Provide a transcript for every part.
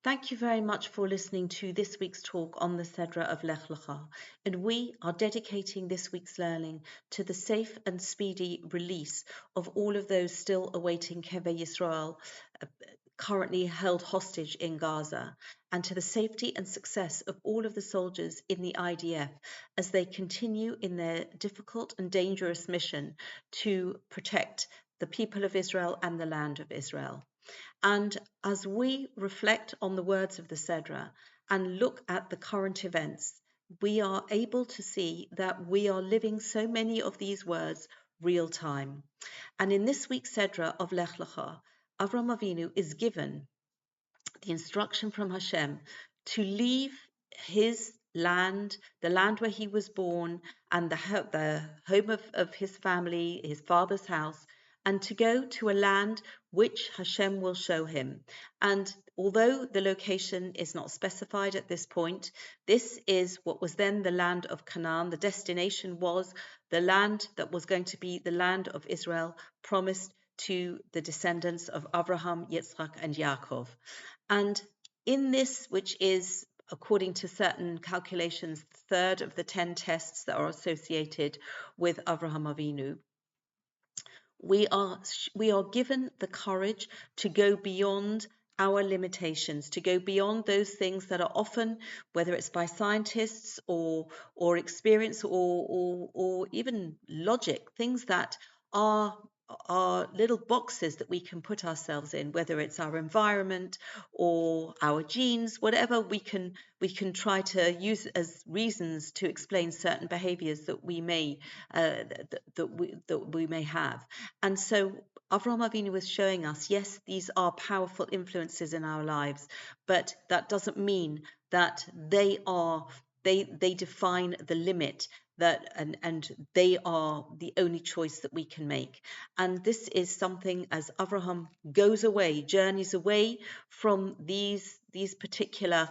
Thank you very much for listening to this week's talk on the Sedra of Lech Lecha, and we are dedicating this week's learning to the safe and speedy release of all of those still awaiting Kevei Yisrael, currently held hostage in Gaza, and to the safety and success of all of the soldiers in the IDF as they continue in their difficult and dangerous mission to protect the people of Israel and the land of Israel. And as we reflect on the words of the Sedra and look at the current events, we are able to see that we are living so many of these words real time. And in this week's Sedra of Lech Lecha, Avraham Avinu is given the instruction from Hashem to leave his land, the land where he was born, and the home of his family, his father's house, and to go to a land which Hashem will show him. And although the location is not specified at this point, this is what was then the land of Canaan. The destination was the land that was going to be the land of Israel, promised to the descendants of Avraham, Yitzchak, and Yaakov. And in this, which is, according to certain calculations, the third of the 10 tests that are associated with Avraham Avinu, we are given the courage to go beyond our limitations, to go beyond those things that are often, whether it's by scientists or experience or even logic, things that are little boxes that we can put ourselves in, whether it's our environment or our genes, whatever we can try to use as reasons to explain certain behaviors that we may that we may have. And so Avraham Avinu is showing us, yes, these are powerful influences in our lives, but that doesn't mean that they define the limit that and they are the only choice that we can make. And this is something, as Avraham goes away, journeys away from these particular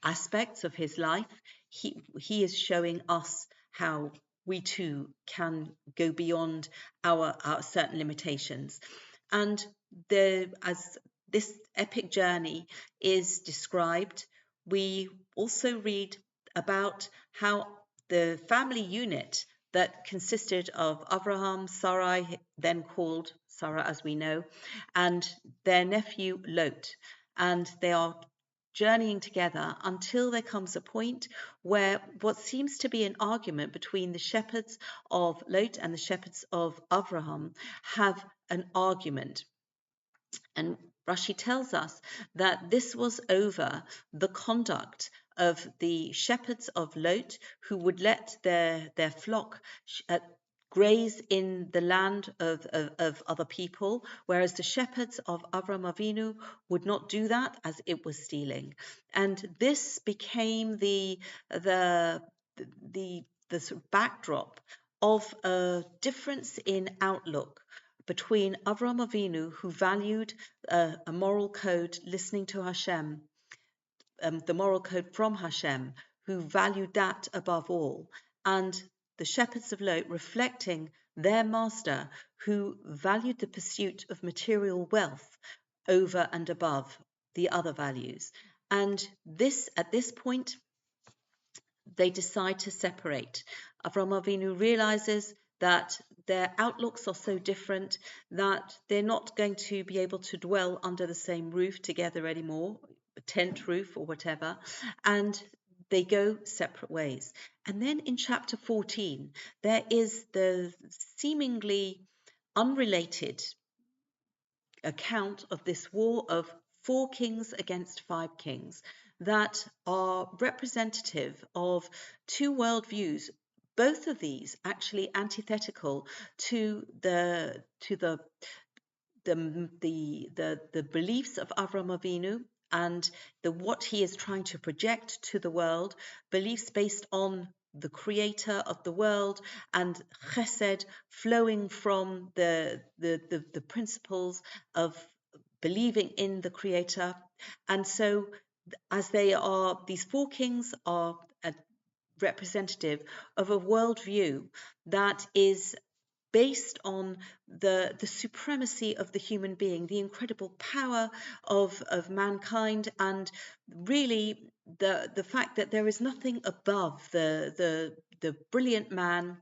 aspects of his life, he is showing us how we too can go beyond our certain limitations. And as this epic journey is described, we also read about how the family unit that consisted of Avraham, Sarai, then called Sarah as we know, and their nephew Lot, and they are journeying together until there comes a point where what seems to be an argument between the shepherds of Lot and the shepherds of Avraham have an argument. And Rashi tells us that this was over the conduct of the shepherds of Lot, who would let their flock graze in the land of other people, whereas the shepherds of Avraham Avinu would not do that, as it was stealing. And this became the sort of backdrop of a difference in outlook between Avraham Avinu, who valued a moral code, listening to Hashem, the moral code from Hashem, who valued that above all, and the shepherds of Lot, reflecting their master, who valued the pursuit of material wealth over and above the other values. And at this point, they decide to separate. Avraham Avinu realizes that their outlooks are so different that they're not going to be able to dwell under the same roof together anymore, a tent roof or whatever, and they go separate ways. And then in chapter 14, there is the seemingly unrelated account of this war of 4 kings against 5 kings that are representative of 2 worldviews, both of these actually antithetical to the beliefs of Avraham Avinu and what he is trying to project to the world, beliefs based on the creator of the world and chesed flowing from the principles of believing in the creator. And so as these 4 kings are representative of a worldview that is based on the supremacy of the human being, the incredible power of mankind, and really the fact that there is nothing above the brilliant man,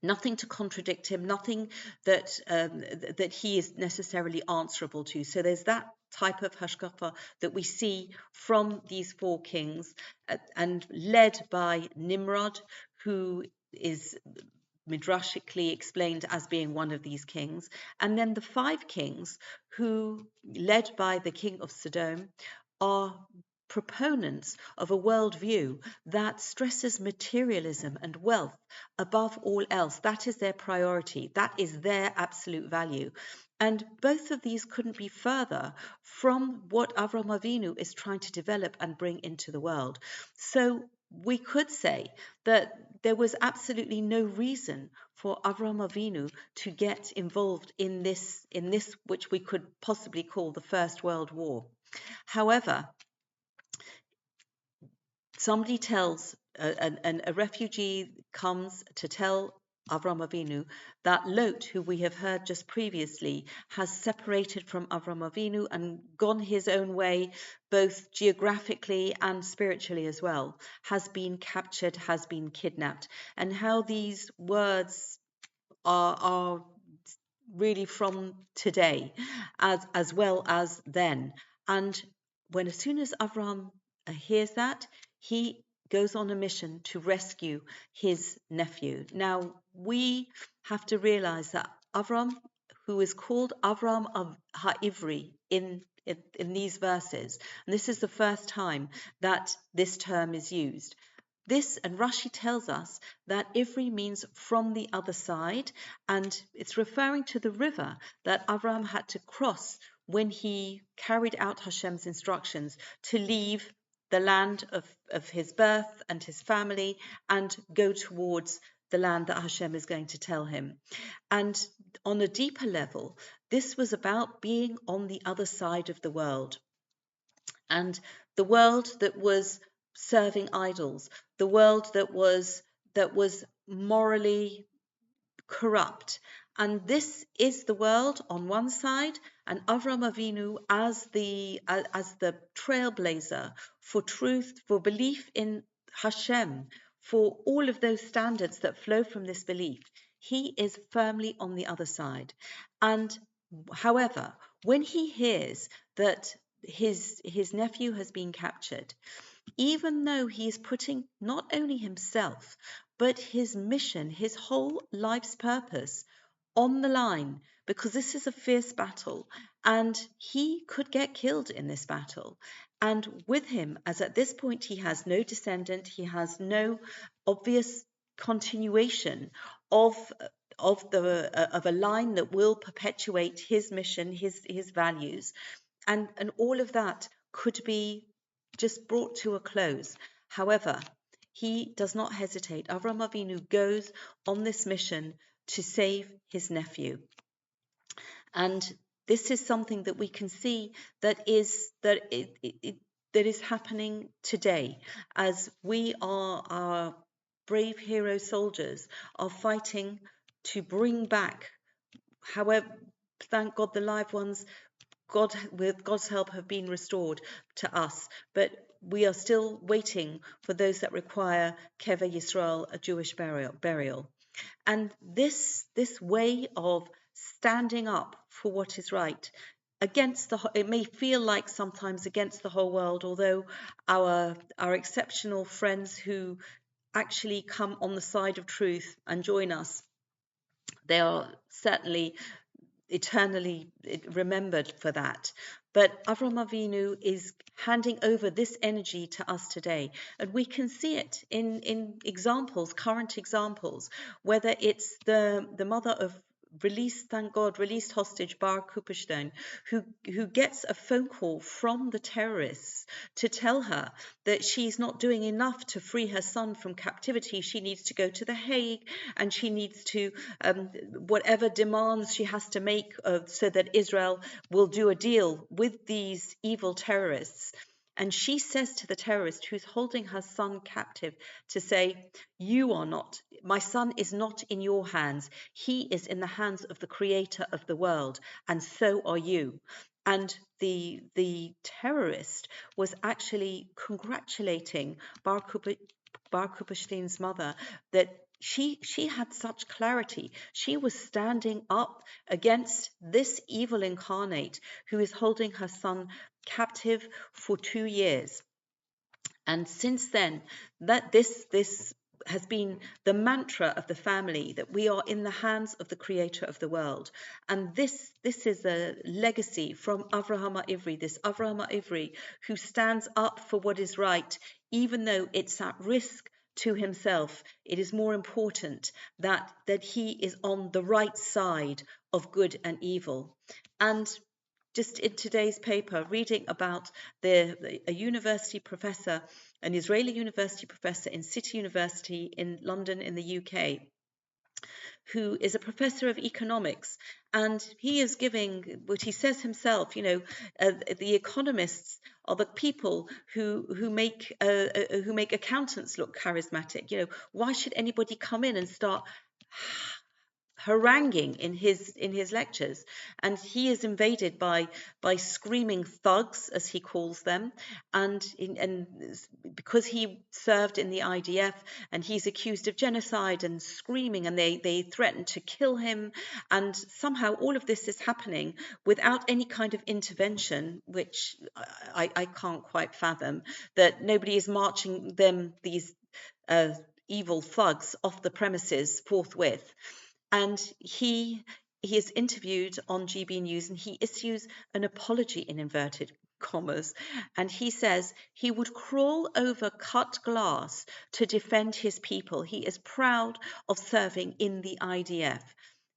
nothing to contradict him, nothing that that he is necessarily answerable to. So there's that type of hashkafa that we see from these four kings, and led by Nimrod, who is midrashically explained as being one of these kings, and then the five kings who, led by the king of Sodom, are proponents of a worldview that stresses materialism and wealth above all else. That is their priority. That is their absolute value. And both of these couldn't be further from what Avraham Avinu is trying to develop and bring into the world. So we could say that there was absolutely no reason for Avraham Avinu to get involved in this which we could possibly call the First World War. However, somebody tells, a refugee comes to tell Avraham Avinu that Lot, who we have heard just previously, has separated from Avraham Avinu and gone his own way, both geographically and spiritually as well, has been captured, has been kidnapped, and how these words are really from today as well as then. And as soon as Avraham hears that, he goes on a mission to rescue his nephew. Now, we have to realize that Avraham, who is called Avraham HaIvri in these verses, and this is the first time that this term is used. This, and Rashi tells us that Ivri means from the other side, and it's referring to the river that Avraham had to cross when he carried out Hashem's instructions to leave the land of his birth and his family and go towards the land that Hashem is going to tell him. And on a deeper level, this was about being on the other side of the world. And the world that was serving idols, the world that was morally corrupt. And this is the world on one side, and Avraham Avinu as the trailblazer for truth, for belief in Hashem, for all of those standards that flow from this belief. He is firmly on the other side. And however, when he hears that his nephew has been captured, even though he is putting not only himself, but his mission, his whole life's purpose on the line, because this is a fierce battle and he could get killed in this battle. And with him, as at this point he has no descendant, he has no obvious continuation of a line that will perpetuate his mission, his values, and all of that could be just brought to a close. However, he does not hesitate. Avraham Avinu goes on this mission to save his nephew. And this is something that we can see that is happening today, as we are, our brave hero soldiers are fighting to bring back, however, thank God the live ones, with God's help, have been restored to us, but we are still waiting for those that require Keva Yisrael, a Jewish burial. And this way of standing up for what is right against it may feel like sometimes against the whole world, although our exceptional friends who actually come on the side of truth and join us, they are certainly eternally remembered for that. But Avraham Avinu is handing over this energy to us today, and we can see it in examples, current examples, whether it's the mother of released hostage Bar Kupperstein, who gets a phone call from the terrorists to tell her that she's not doing enough to free her son from captivity. She needs to go to The Hague, and she needs to whatever demands she has to make so that Israel will do a deal with these evil terrorists. And she says to the terrorist who's holding her son captive to say, you are not, my son is not in your hands. He is in the hands of the creator of the world, and so are you. And the terrorist was actually congratulating Bar Kupashtin's mother that she had such clarity. She was standing up against this evil incarnate who is holding her son captive for 2 years. And since then, that this has been the mantra of the family, that we are in the hands of the creator of the world. And this is a legacy from Avraham Avinu, this Avraham Avinu who stands up for what is right, even though it's at risk to himself. It is more important that he is on the right side of good and evil. And just in today's paper, reading about a university professor, an Israeli university professor in City University in London in the UK, who is a professor of economics, and he is giving what he says himself. The economists are the people who make accountants look charismatic. Why should anybody come in and start haranguing in his lectures? And he is invaded by screaming thugs, as he calls them, and because he served in the IDF, and he's accused of genocide and screaming, and they threaten to kill him. And somehow all of this is happening without any kind of intervention, which I can't quite fathom, that nobody is marching these evil thugs off the premises forthwith. And he is interviewed on GB News, and he issues an apology in inverted commas, and he says he would crawl over cut glass to defend his people. He is proud of serving in the IDF.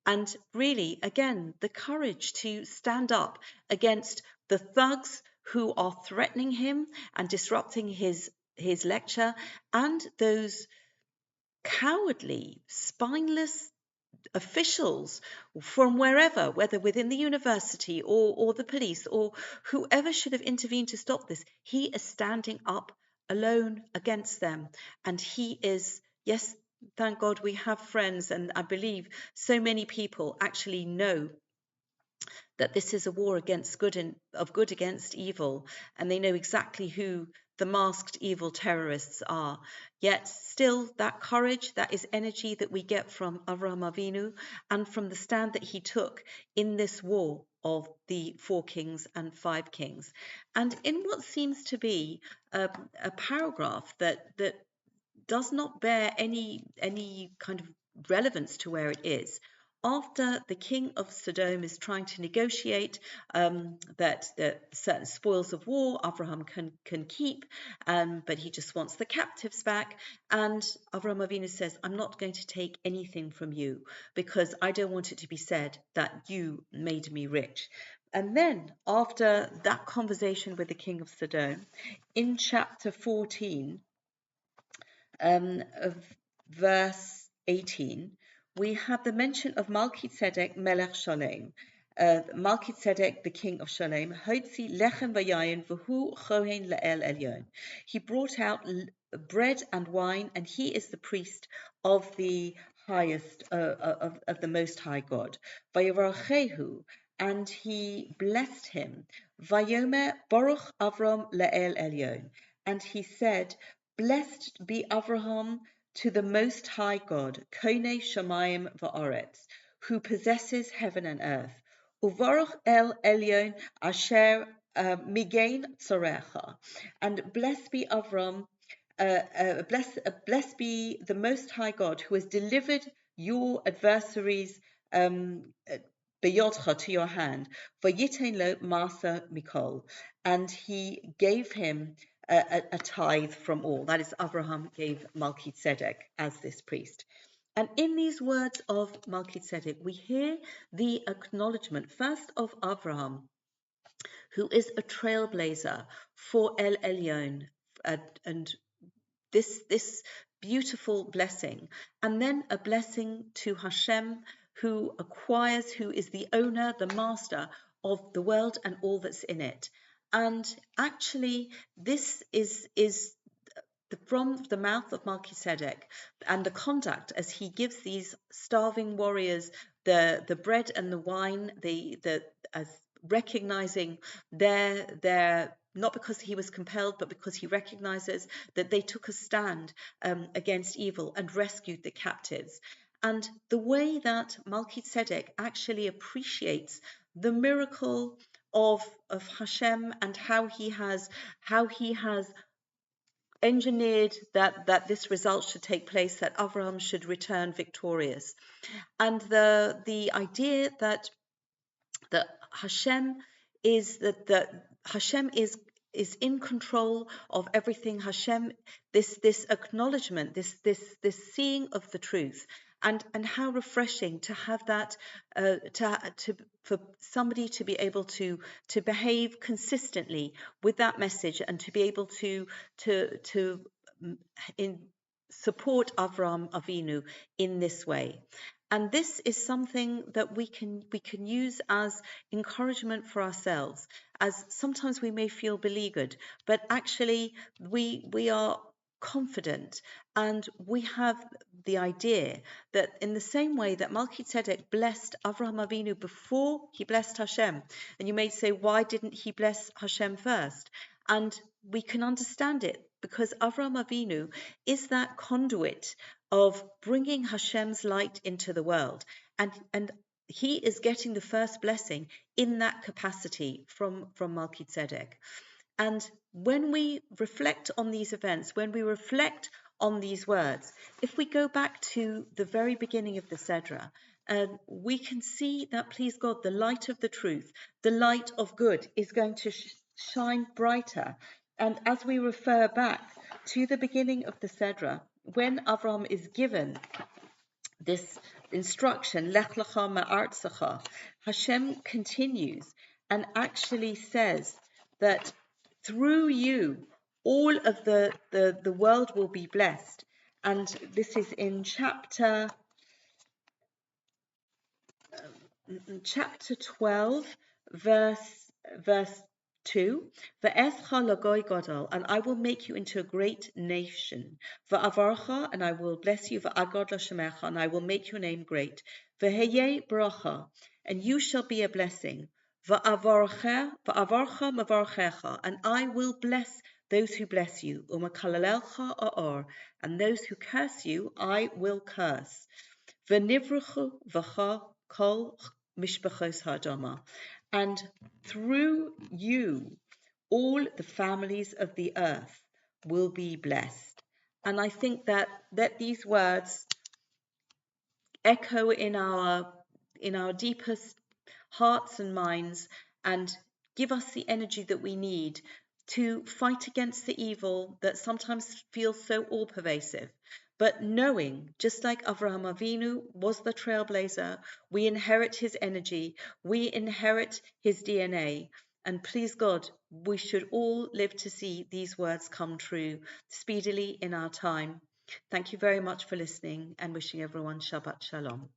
And really, again, the courage to stand up against the thugs who are threatening him and disrupting his lecture, and those cowardly, spineless officials from wherever, whether within the university or the police or whoever should have intervened to stop this. He is standing up alone against them. And he is, yes, thank God we have friends, and I believe so many people actually know that this is a war against good against evil, and they know exactly who the masked evil terrorists are. Yet still, that courage, that is energy that we get from Avraham Avinu and from the stand that he took in this war of the 4 kings and 5 kings. And in what seems to be a paragraph that does not bear any kind of relevance to where it is. After the king of Sodom is trying to negotiate that certain spoils of war Avraham can keep, but he just wants the captives back. And Avraham Avinu says, I'm not going to take anything from you, because I don't want it to be said that you made me rich. And then after that conversation with the king of Sodom, in chapter 14, of verse 18, we have the mention of Melchizedek Melech Shalem. Melchizedek, the king of Shalem, Hotzi lechem vayayin v'hu chohen le'el elyon. He brought out bread and wine, and he is the priest of the highest, of the Most High God. Vayevarchehu, and he blessed him. Vayomer Baruch Avram le'el elyon, and he said, blessed be Avraham to the Most High God, Konei Shamayim va'aretz, who possesses heaven and earth. Uvaruch el elyon asher migain tzorecha, and blessed be Avram, blessed be the Most High God, who has delivered your adversaries beyodcha, to your hand. Vayitein lo masa mikol, and he gave him a tithe from all. That is, Avraham gave Melchizedek as this priest. And in these words of Melchizedek, we hear the acknowledgement first of Avraham, who is a trailblazer for El Elyon, and this beautiful blessing, and then a blessing to Hashem, who acquires, who is the owner, the master of the world and all that's in it. And actually, this is from the mouth of Melchizedek, and the conduct as he gives these starving warriors the bread and the wine, the as recognizing their not because he was compelled, but because he recognizes that they took a stand against evil and rescued the captives. And the way that Melchizedek actually appreciates the miracle of Hashem, and how he has engineered that this result should take place, that Avraham should return victorious, and the idea that Hashem that Hashem is in control of everything. Hashem, this acknowledgement, this seeing of the truth, and how refreshing to have that, to for somebody to be able to behave consistently with that message, and to be able to in support Avraham Avinu in this way. And this is something that we can use as encouragement for ourselves, as sometimes we may feel beleaguered, but actually we are confident, and we have the idea that in the same way that Melchizedek blessed Avraham Avinu before he blessed Hashem, and you may say, why didn't he bless Hashem first? And we can understand it because Avraham Avinu is that conduit of bringing Hashem's light into the world, and he is getting the first blessing in that capacity from Melchizedek. And when we reflect on these events, when we reflect on these words, if we go back to the very beginning of the Sedra, we can see that, please God, the light of the truth, the light of good is going to shine brighter. And as we refer back to the beginning of the Sedra, when Avraham is given this instruction, Lech Lecha ma'artzecha, Hashem continues and actually says that through you, all of the world will be blessed. And this is in chapter 12, verse 2. Ve'escha lagoy gadol, and I will make you into a great nation. Ve'avarcha, and I will bless you. Ve'agad l'shemecha, and I will make your name great. Ve'heye bracha, and you shall be a blessing. Ve'avarcha mavarchecha, and I will bless those who bless you. U'makalalelcha or, and those who curse you, I will curse. Ve'nivruchu v'cha kol mishpachos ha'adama, and through you all the families of the earth will be blessed. And I think that these words echo in our deepest hearts and minds, and give us the energy that we need to fight against the evil that sometimes feels so all-pervasive. But knowing, just like Avraham Avinu was the trailblazer, we inherit his energy, we inherit his DNA, and please God, we should all live to see these words come true speedily in our time. Thank you very much for listening, and wishing everyone Shabbat Shalom.